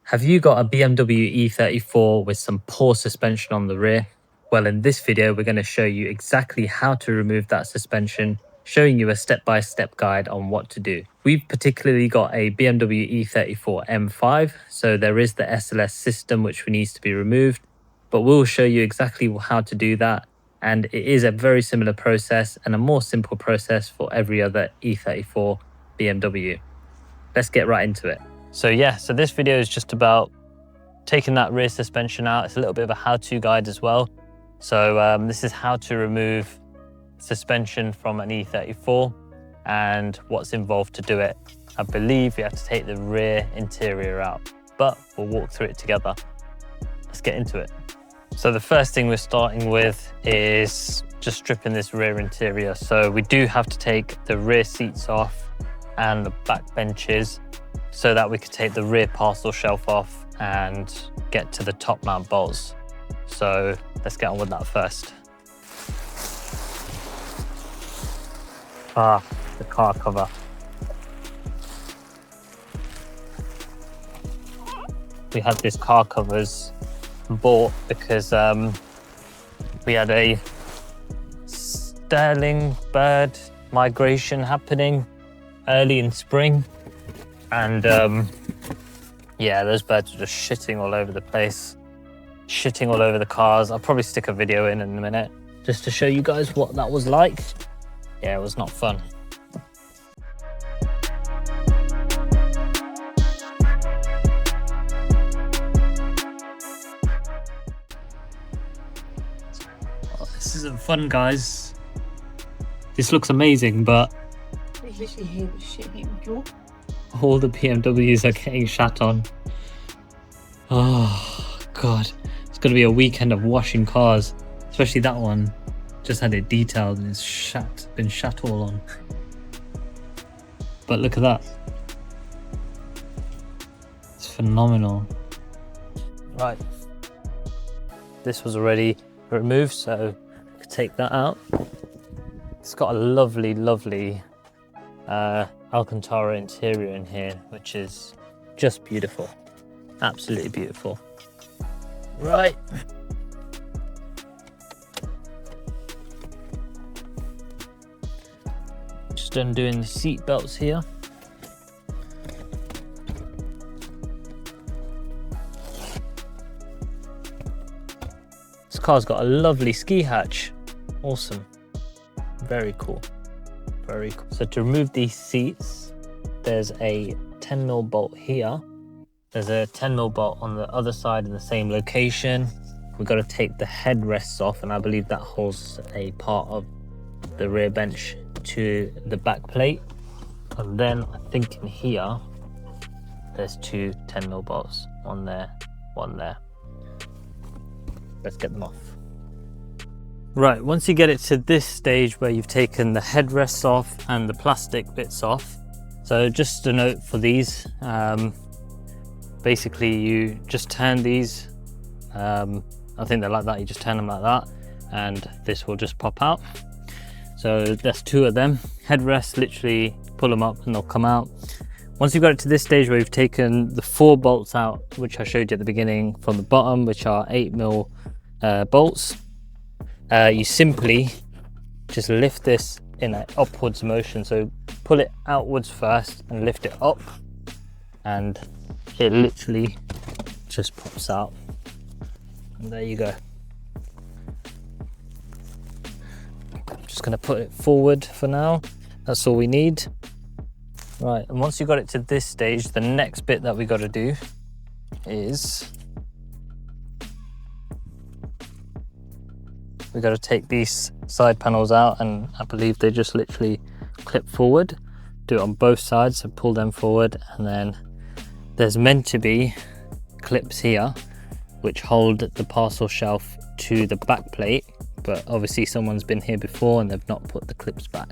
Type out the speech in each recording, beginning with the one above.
Have you got a BMW E34 with some poor suspension on the rear? Well, in this video, we're going to show you exactly how to remove that suspension, showing you a step-by-step guide on what to do. We've particularly got a BMW E34 M5, so there is the SLS system which needs to be removed, but we'll show you exactly how to do that. And it is a very similar process and a more simple process for every other E34 BMW. Let's get right into it. So this video is just about taking that rear suspension out. It's a little bit of a how-to guide as well. So this is how to remove suspension from an E34 and what's involved to do it. I believe you have to take the rear interior out, but we'll walk through it together. Let's get into it. So the first thing we're starting with is just stripping this rear interior. So we do have to take the rear seats off and the back benches so that we could take the rear parcel shelf off and get to the top mount bolts. So let's get on with that first. The car cover. We had this car covers bought because we had a sterling bird migration happening early in spring, and yeah, those birds were just shitting all over the place, shitting all over the cars. I'll probably stick a video in a minute just to show you guys what that was like. Yeah, it was not fun. Oh, this isn't fun, guys. This looks amazing, but all the BMWs are getting shat on. Oh god, it's gonna be a weekend of washing cars, especially that one. Just had it detailed and it's been shat all on. But look at that, it's phenomenal. Right, this was already removed, so I could take that out. It's got a lovely Alcantara interior in here, which is just beautiful, absolutely beautiful. Right, just undoing the seat belts here. This car's got a lovely ski hatch, awesome, very cool. Very cool. So to remove these seats, there's a 10mm bolt here. There's a 10mm bolt on the other side in the same location. We've got to take the headrests off, and I believe that holds a part of the rear bench to the back plate. And then I think in here, there's two 10mm bolts. One there, one there. Let's get them off. Right, once you get it to this stage where you've taken the headrests off and the plastic bits off, so just a note for these, basically you just turn these, I think they're like that, you just turn them like that, and this will just pop out. So there's two of them. Headrests, literally pull them up and they'll come out. Once you've got it to this stage where you've taken the 4 bolts out, which I showed you at the beginning from the bottom, which are 8mm bolts, you simply just lift this in an upwards motion. So pull it outwards first and lift it up, and it literally just pops out. And there you go. I'm just going to put it forward for now. That's all we need. Right, and once you've got it to this stage, the next bit that we got to do is we got to take these side panels out, and I believe they just literally clip forward. Do it on both sides, so pull them forward, and then there's meant to be clips here which hold the parcel shelf to the back plate, but obviously someone's been here before and they've not put the clips back.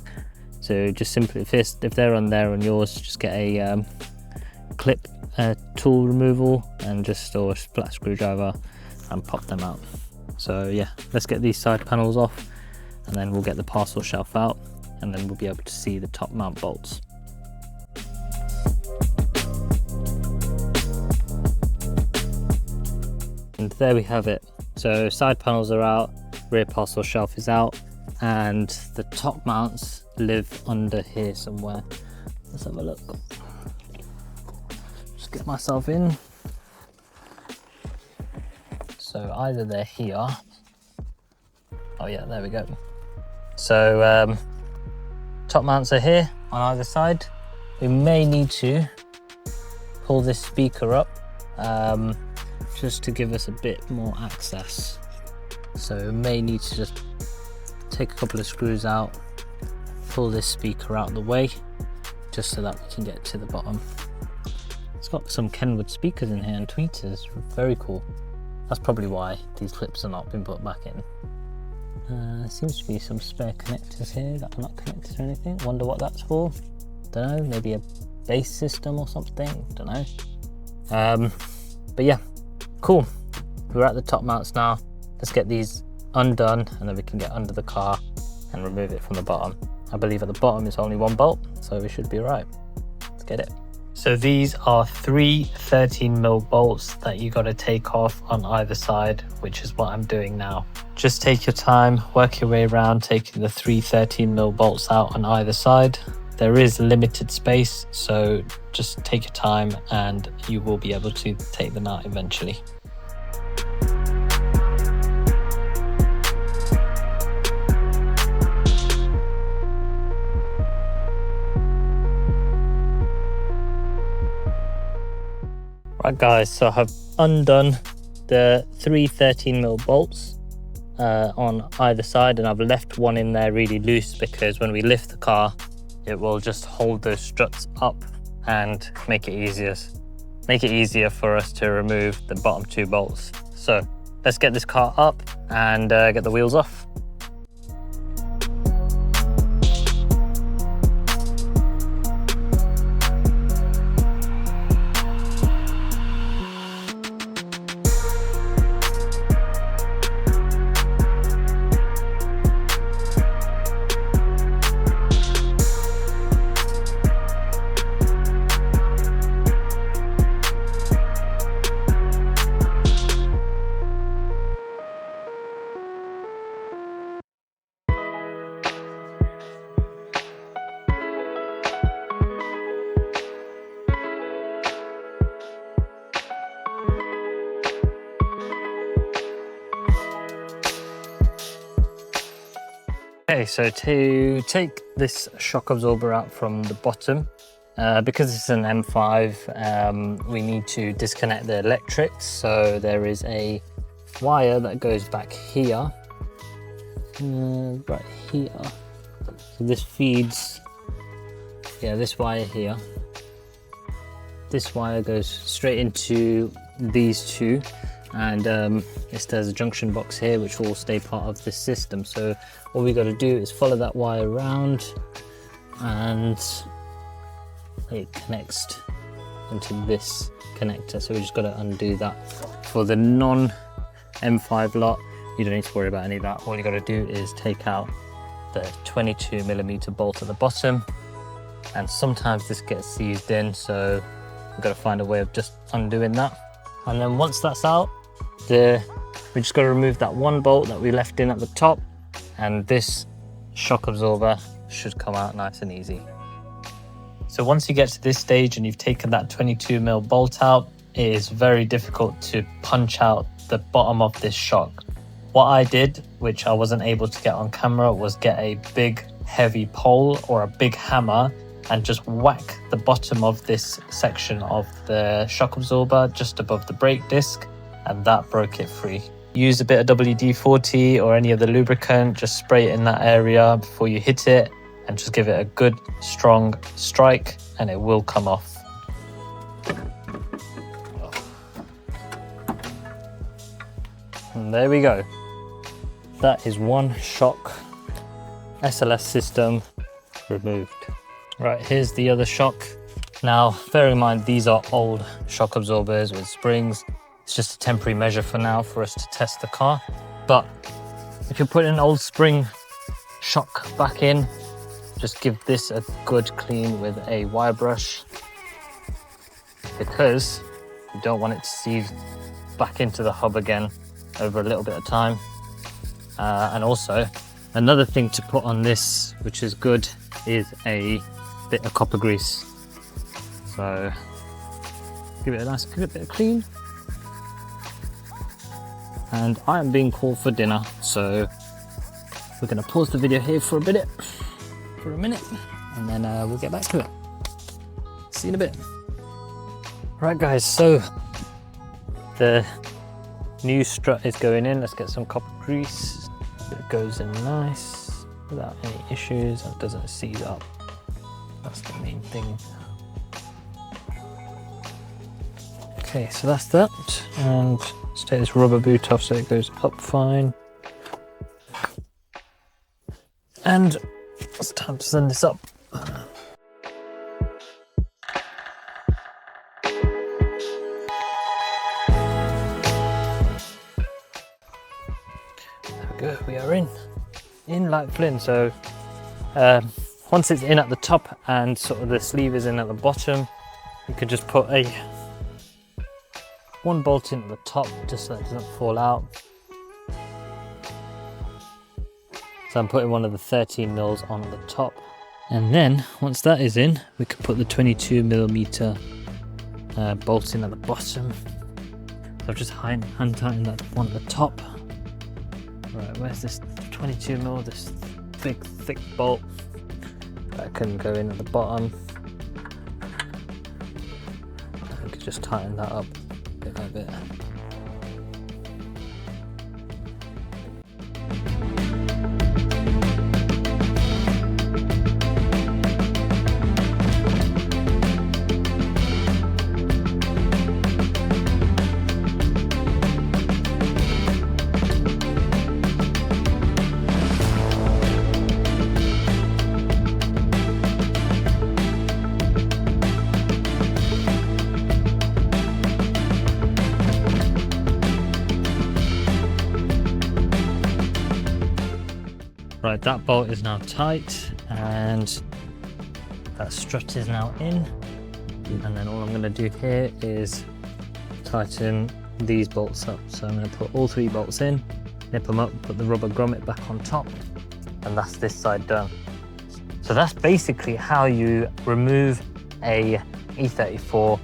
So just simply, if they're on there on yours, just get a clip tool removal and just or a flat screwdriver and pop them out. So yeah, let's get these side panels off, and then we'll get the parcel shelf out, and then we'll be able to see the top mount bolts. there we have it. So side panels are out, rear parcel shelf is out, and the top mounts live under here somewhere. Let's have a look. Just get myself in. So either they're here. Oh yeah, there we go. So top mounts are here on either side. We may need to pull this speaker up just to give us a bit more access. So we may need to just take a couple of screws out, pull this speaker out of the way, just so that we can get to the bottom. It's got some Kenwood speakers in here and tweeters, very cool. That's probably why these clips are not been put back in. There seems to be some spare connectors here that are not connected to anything. Wonder what that's for. Don't know, maybe a bass system or something, don't know. But yeah, cool. We're at the top mounts now. Let's get these undone and then we can get under the car and remove it from the bottom. I believe at the bottom is only one bolt, so we should be right. Let's get it. So these are 3 13mm bolts that you got to take off on either side, which is what I'm doing now. Just take your time, work your way around, taking the 3 13mm bolts out on either side. There is limited space, so just take your time and you will be able to take them out eventually. Right guys, so I have undone the 3 13mm bolts on either side, and I've left one in there really loose because when we lift the car it will just hold those struts up and make it easier for us to remove the bottom 2 bolts. So let's get this car up and get the wheels off. Okay, so to take this shock absorber out from the bottom, because it's an M5, we need to disconnect the electrics. So there is a wire that goes back here, right here. So this feeds, yeah, this wire here. This wire goes straight into these two, and there's a junction box here which will stay part of this system. So all we got to do is follow that wire around and it connects into this connector. So we just got to undo that. For the non M5 lot, you don't need to worry about any of that. All you got to do is take out the 22mm bolt at the bottom, and sometimes this gets seized in, so we've got to find a way of just undoing that. And then once that's out, we just got to remove that one bolt that we left in at the top, and this shock absorber should come out nice and easy. So once you get to this stage and you've taken that 22mm bolt out, it is very difficult to punch out the bottom of this shock. What I did, which I wasn't able to get on camera, was get a big heavy pole or a big hammer and just whack the bottom of this section of the shock absorber just above the brake disc, and that broke it free. Use a bit of WD-40 or any of the lubricant, just spray it in that area before you hit it and just give it a good strong strike and it will come off. And there we go. That is one shock SLS system removed. Right, here's the other shock. Now, bear in mind, these are old shock absorbers with springs. It's just a temporary measure for now for us to test the car. But if you put an old spring shock back in, just give this a good clean with a wire brush, because You don't want it to seed back into the hub again over a little bit of time. And also, another thing to put on this, which is good, is a bit of copper grease. So give it a nice good bit of clean. And I am being called for dinner, so we're going to pause the video here for a minute, and then we'll get back to it. See you in a bit. Right guys, so the new strut is going in. Let's get some copper grease. It goes in nice without any issues and doesn't seize up. That's the main thing. Okay, so that's that, and let's take this rubber boot off so it goes up fine. And it's time to send this up. We are in like Flynn. So once it's in at the top and sort of the sleeve is in at the bottom, you can just put one bolt in at the top just so it doesn't fall out. So I'm putting one of the 13 mils on the top, and then once that is in, we can put the 22mm bolt in at the bottom. So I've just hand tightened that one at the top. Right, where's this 22mm, this big thick bolt that can go in at the bottom? I could just tighten that up bit by bit. Right, that bolt is now tight and that strut is now in, and then all I'm going to do here is tighten these bolts up. So I'm going to put all 3 bolts in, nip them up, put the rubber grommet back on top, and that's this side done. So that's basically how you remove a E34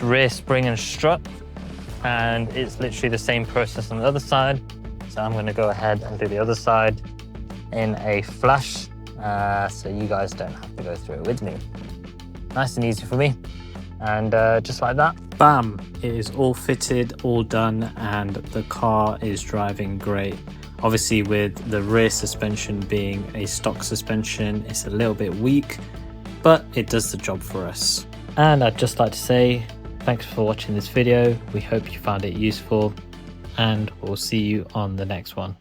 rear spring and strut, and it's literally the same process on the other side. So I'm going to go ahead and do the other side in a flash, so you guys don't have to go through it with me. Nice and easy for me, and just like that, bam, it is all fitted, all done, and the car is driving great. Obviously with the rear suspension being a stock suspension, it's a little bit weak, but it does the job for us. And I'd just like to say thanks for watching this video. We hope you found it useful, and we'll see you on the next one.